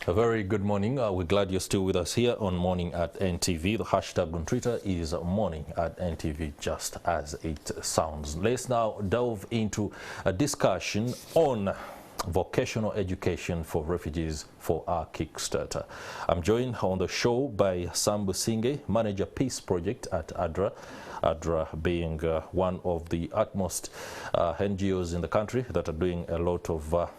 A very good morning. We're glad you're still with us here on Morning at NTV. The hashtag on Twitter is Morning at NTV, just as it sounds. Let's now delve into a discussion on vocational education for refugees for our Kickstarter. I'm joined on the show by Sambu Singe, Manager Peace Project at ADRA. ADRA being one of the utmost NGOs in the country that are doing a lot of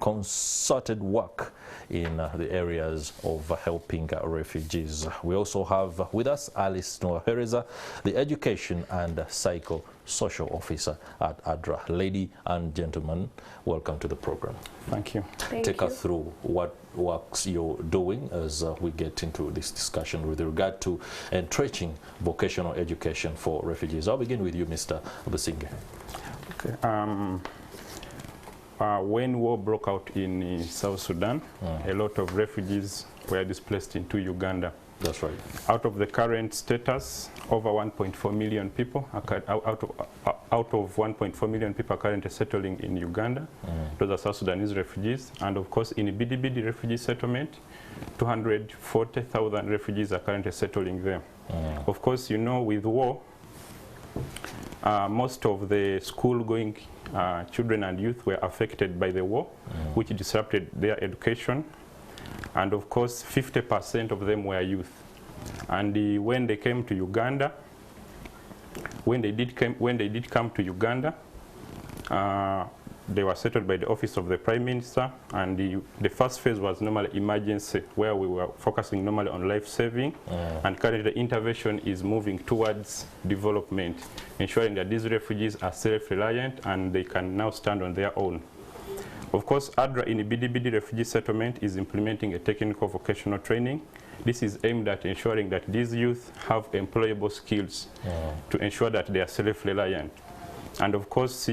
concerted work in the areas of helping refugees. We also have with us Alice Noahereza, the Education and Psycho-Social Officer at ADRA. Lady and gentlemen, welcome to the program. Thank you. Take us through what works you're doing as we get into this discussion with regard to entrenching vocational education for refugees. I'll begin with you, Mr. Businge. Okay. When war broke out in South Sudan, a lot of refugees were displaced into Uganda. That's right. Out of the current status, over 1.4 million people, out of 1.4 million people are currently settling in Uganda. Those are South Sudanese refugees. And of course, in Bidibidi refugee settlement, 240,000 refugees are currently settling there. Of course, you know, with war, most of the school-going children and youth were affected by the war, which disrupted their education. And of course, 50% of them were youth. And when they came to Uganda, when they did come to Uganda, they were settled by the Office of the Prime Minister, and the first phase was normally emergency, where we were focusing normally on life saving, and currently the intervention is moving towards development, ensuring that these refugees are self-reliant and they can now stand on their own. Of course, ADRA in the Bidibidi refugee settlement is implementing a technical vocational training. This is aimed at ensuring that these youth have employable skills to ensure that they are self-reliant. And of course,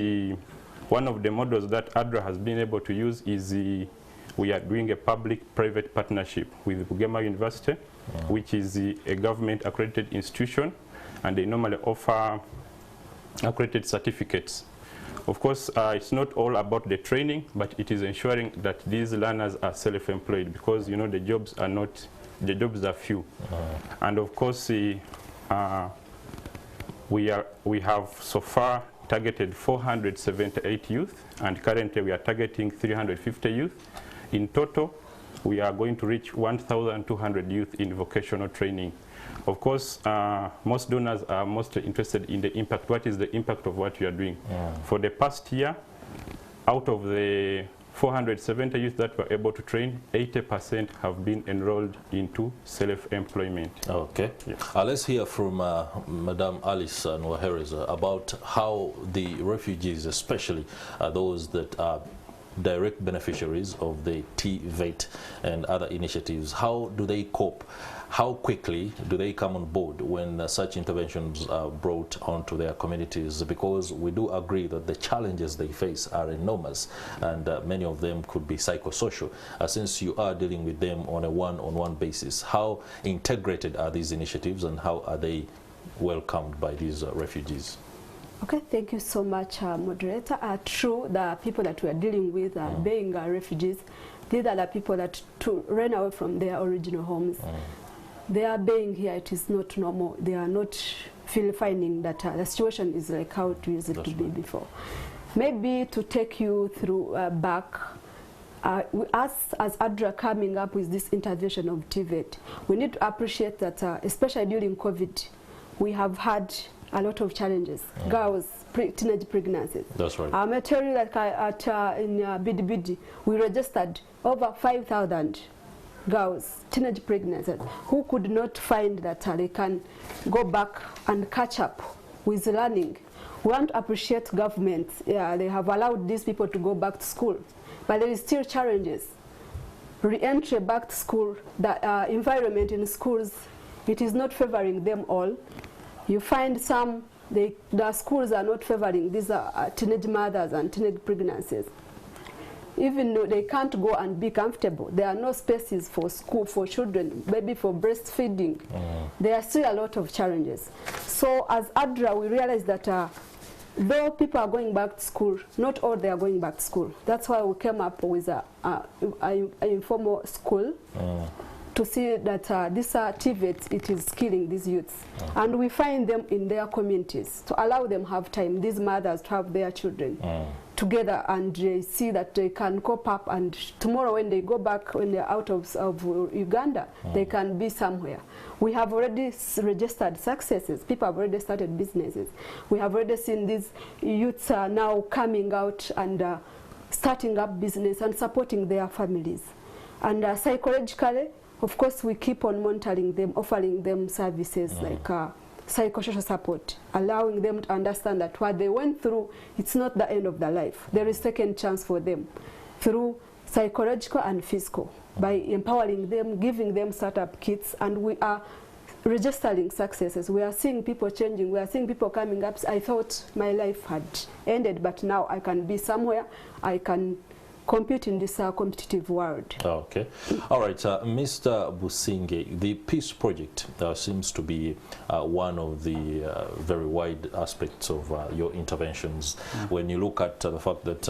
one of the models that ADRA has been able to use is we are doing a public-private partnership with Bugema University, which is a government-accredited institution, and they normally offer accredited certificates. Of course, it's not all about the training, but it is ensuring that these learners are self-employed, because you know the jobs are few. And of course, we have so far targeted 478 youth, and currently we are targeting 350 youth. In total, we are going to reach 1,200 youth in vocational training. Of course, most donors are mostly interested in the impact. What is the impact of what we are doing? For the past year, out of the 470 youth that were able to train, 80% have been enrolled into self-employment. Okay. Yes. Let's hear from Madam Alice Noahereza about how the refugees, especially those that are direct beneficiaries of the TVET and other initiatives, how do they cope? How quickly do they come on board when such interventions are brought onto their communities? Because we do agree that the challenges they face are enormous, and many of them could be psychosocial. Since you are dealing with them on a one-on-one basis, how integrated are these initiatives, and how are they welcomed by these refugees? Okay, thank you so much, moderator. True, the people that we are dealing with are being refugees. These are the people that ran away from their original homes. They are being here, it is not normal. They are not finding that the situation is like how it used to be before. Maybe to take you through back, us as ADRA coming up with this intervention of TVET, we need to appreciate that, especially during COVID, we have had a lot of challenges. Girls, teenage pregnancies. That's right. I may tell you that in Bidibidi, we registered over 5,000 girls, teenage pregnancies, who could not find that they can go back and catch up with learning. We want to appreciate government. Yeah, they have allowed these people to go back to school, but there is still challenges. Re-entry back to school, the environment in schools, it is not favoring them all. You find some, the schools are not favoring these teenage mothers and teenage pregnancies. Even though they can't go and be comfortable, there are no spaces for school for children, maybe for breastfeeding. There are still a lot of challenges. So as ADRA, we realize that though people are going back to school, not all they are going back to school. That's why we came up with an informal school to see that this TVET, it is killing these youths. And we find them in their communities to allow them have time, these mothers to have their children together, and they see that they can cope up, and tomorrow when they go back, when they're out of Uganda, they can be somewhere. We have already registered successes. People have already started businesses. We have already seen these youths are now coming out and starting up business and supporting their families. And psychologically, of course, we keep on monitoring them, offering them services like psychosocial support, allowing them to understand that what they went through, it's not the end of their life. There is second chance for them through psychological and physical, by empowering them, giving them startup kits, and we are registering successes. We are seeing people changing. We are seeing people coming up. I thought my life had ended, but now I can be somewhere. I can compete in this competitive world. Okay. All right, Mr. Businge, the Peace Project seems to be one of the very wide aspects of your interventions. When you look at the fact that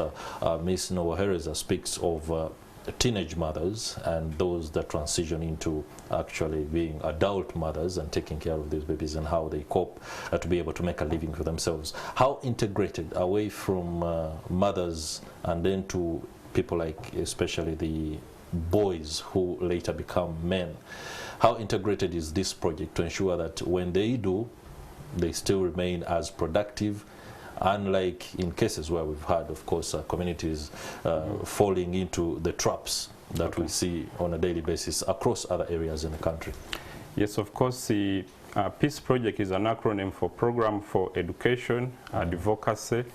Ms. Nowahereza speaks of teenage mothers and those that transition into actually being adult mothers and taking care of these babies and how they cope to be able to make a living for themselves. How integrated away from mothers and then to people like especially the boys who later become men, how integrated is this project to ensure that when they do, they still remain as productive, unlike in cases where we've had, of course, communities falling into the traps that we see on a daily basis across other areas in the country? Yes, of course, the Peace Project is an acronym for Program for Education, Advocacy,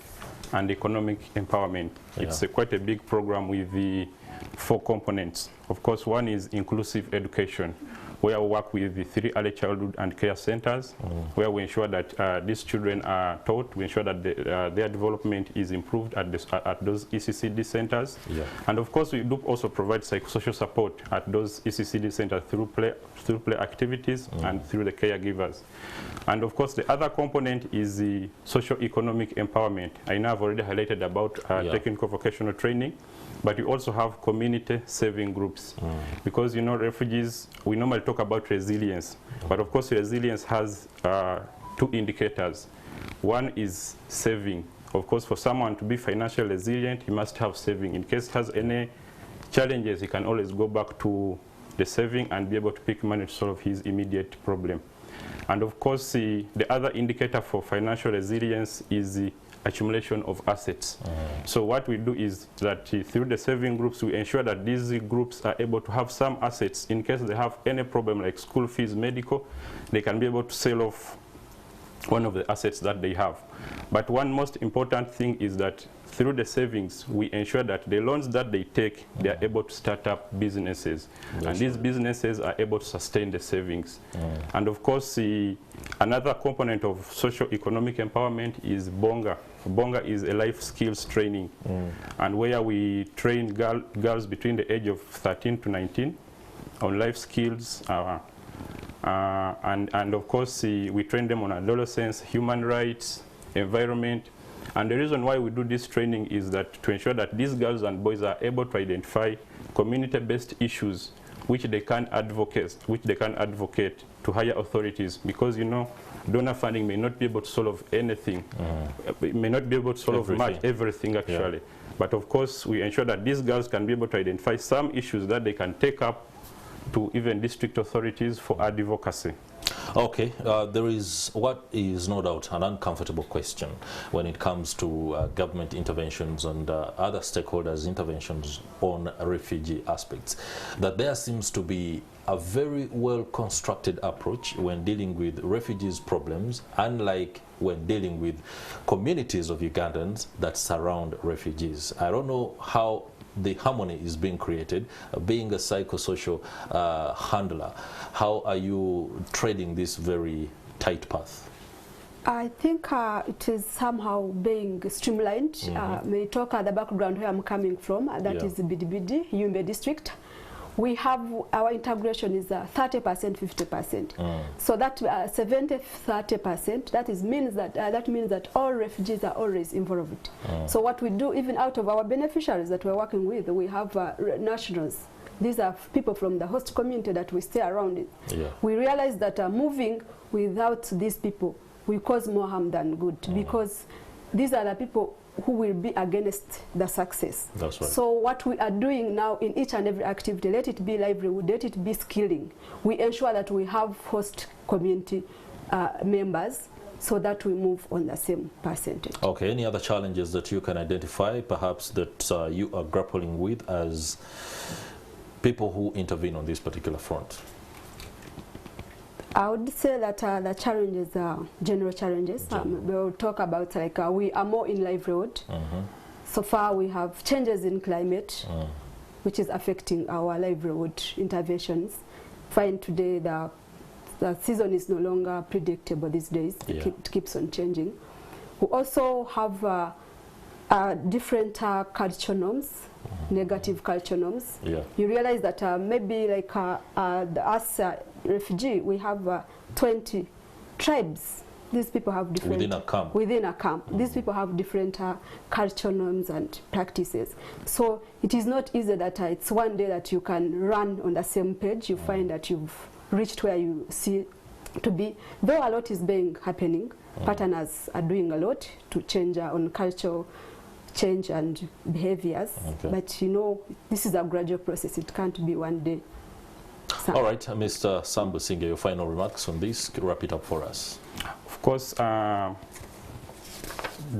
and Economic Empowerment. It's quite a big program with the 4 components. Of course, one is inclusive education, where we work with the 3 early childhood and care centers, where we ensure that these children are taught, we ensure that their development is improved at those ECCD centers. And of course, we do also provide psychosocial support at those ECCD centers through play activities and through the caregivers. And of course, the other component is the socio-economic empowerment. I know I've already highlighted about technical vocational training, but we also have community saving groups. Because, you know, refugees, we normally talk about resilience, but of course resilience has 2 indicators. One is saving. Of course, for someone to be financially resilient, he must have saving. In case he has any challenges, he can always go back to the saving and be able to pick money to solve his immediate problem. And of course, the other indicator for financial resilience is the accumulation of assets. So what we do is that through the saving groups, we ensure that these groups are able to have some assets in case they have any problem like school fees, medical, they can be able to sell off one of the assets that they have. But one most important thing is that through the savings, we ensure that the loans that they take, they are able to start up businesses. And these businesses are able to sustain the savings. And of course, another component of socio-economic empowerment is Bonga. Bonga is a life skills training, and where we train girls between the age of 13 to 19 on life skills. And of course, we train them on adolescence, human rights, environment. And the reason why we do this training is that to ensure that these girls and boys are able to identify community-based issues which they can advocate to higher authorities, because, you know, donor funding may not be able to solve anything. It may not be able to solve everything actually. But of course, we ensure that these girls can be able to identify some issues that they can take up to even district authorities for advocacy. Okay, there is what is no doubt an uncomfortable question when it comes to government interventions and other stakeholders' interventions on refugee aspects, that there seems to be a very well-constructed approach when dealing with refugees' problems, unlike when dealing with communities of Ugandans that surround refugees. I don't know how the harmony is being created. Being a psychosocial handler, how are you treading this very tight path? I think it is somehow being streamlined. May talk at the background where I'm coming from, that is the Bidibidi, Yumbe district. we have our integration is 30%, 50%. So that 70-30%, that means that all refugees are always involved. So what we do, even out of our beneficiaries that we're working with, we have nationals. These are people from the host community that we stay around it. Yeah. We realize that moving without these people will cause more harm than good, because these are the people who will be against the success. That's right. So what we are doing now in each and every activity, let it be livelihood, let it be skilling, we ensure that we have host community members, so that we move on the same percentage. Okay, any other challenges that you can identify, perhaps that you are grappling with as people who intervene on this particular front? I would say that the challenges are general challenges. We'll talk about we are more in livelihood. So far we have changes in climate, which is affecting our livelihood interventions. Find today the season is no longer predictable these days. It keeps on changing. We also have different culture norms, negative culture norms. You realize that maybe like us refugee, we have 20 tribes. These people have different within a camp. These people have different culture norms and practices. So it is not easy that it's one day that you can run on the same page. You find that you've reached where you see to be. Though a lot is happening, partners are doing a lot to change on cultural change and behaviors. But you know, this is a gradual process. It can't be one day. All right, Mr. Sambusinge, your final remarks on this. Wrap it up for us. Of course, the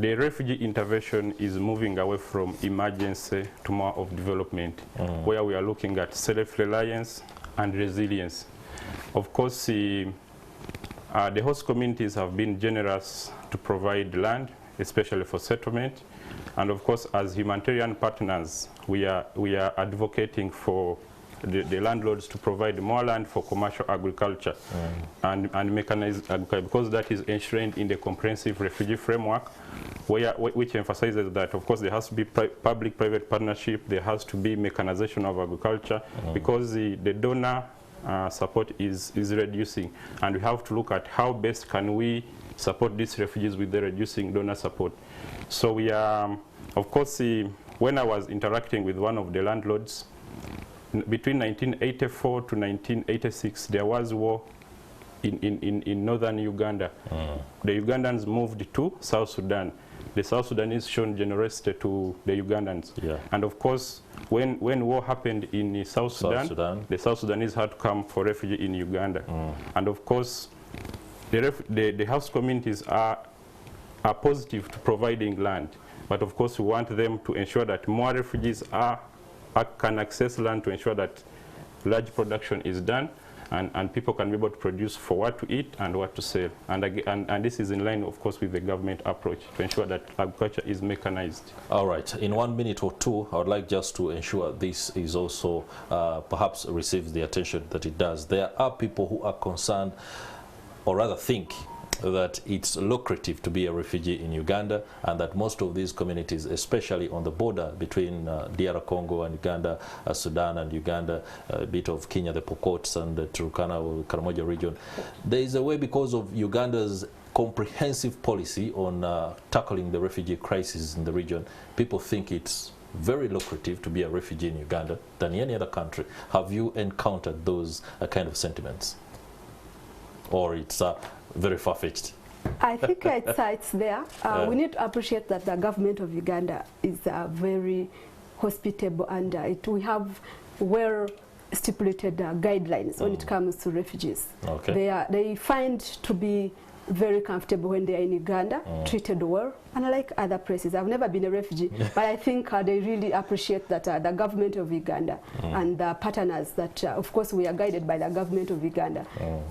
refugee intervention is moving away from emergency to more of development, where we are looking at self-reliance and resilience. Of course, the host communities have been generous to provide land, especially for settlement. And of course, as humanitarian partners, we are advocating for the landlords to provide more land for commercial agriculture and mechanized agriculture, because that is enshrined in the comprehensive refugee framework, which emphasizes that, of course, there has to be public-private partnership, there has to be mechanization of agriculture, because the donor support is reducing, and we have to look at how best can we support these refugees with the reducing donor support. So we are, of course, when I was interacting with one of the landlords, between 1984 to 1986, there was war in northern Uganda. The Ugandans moved to South Sudan. The South Sudanese shown generosity to the Ugandans. And of course, when war happened in South Sudan, the South Sudanese had to come for refugee in Uganda. And of course, the host communities are positive to providing land. But of course, we want them to ensure that more refugees can access land, to ensure that large production is done, and people can be able to produce for what to eat and what to sell. And this is in line, of course, with the government approach to ensure that agriculture is mechanized. All right. In 1 minute or two, I would like just to ensure this is also perhaps receives the attention that it does. There are people who are concerned, or rather think, that it's lucrative to be a refugee in Uganda, and that most of these communities, especially on the border between DR Congo and Uganda, Sudan and Uganda, a bit of Kenya, the Pokots and the Turkana or Karamoja region, there is a way, because of Uganda's comprehensive policy on tackling the refugee crisis in the region, people think it's very lucrative to be a refugee in Uganda than any other country. Have you encountered those kind of sentiments? Or it's very far-fetched? I think it's there. We need to appreciate that the government of Uganda is very hospitable, and we have well-stipulated guidelines when it comes to refugees. They find to be very comfortable when they are in Uganda, treated well, unlike other places. I've never been a refugee, but I think they really appreciate that the government of Uganda and the partners that, of course, we are guided by the government of Uganda.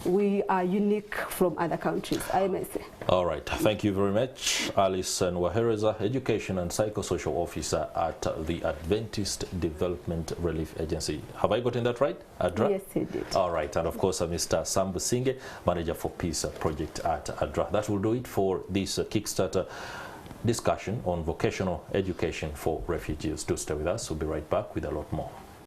We are unique from other countries, I may say. All right. Thank you very much. Alice Nwahereza, Education and Psychosocial Officer at the Adventist Development Relief Agency. Have I gotten that right? ADRA? Yes, you did. All right. And of course, Mr. Sambusinge, Manager for Peace Project at ADRA. That will do it for this Kickstarter discussion on vocational education for refugees. Do stay with us. We'll be right back with a lot more.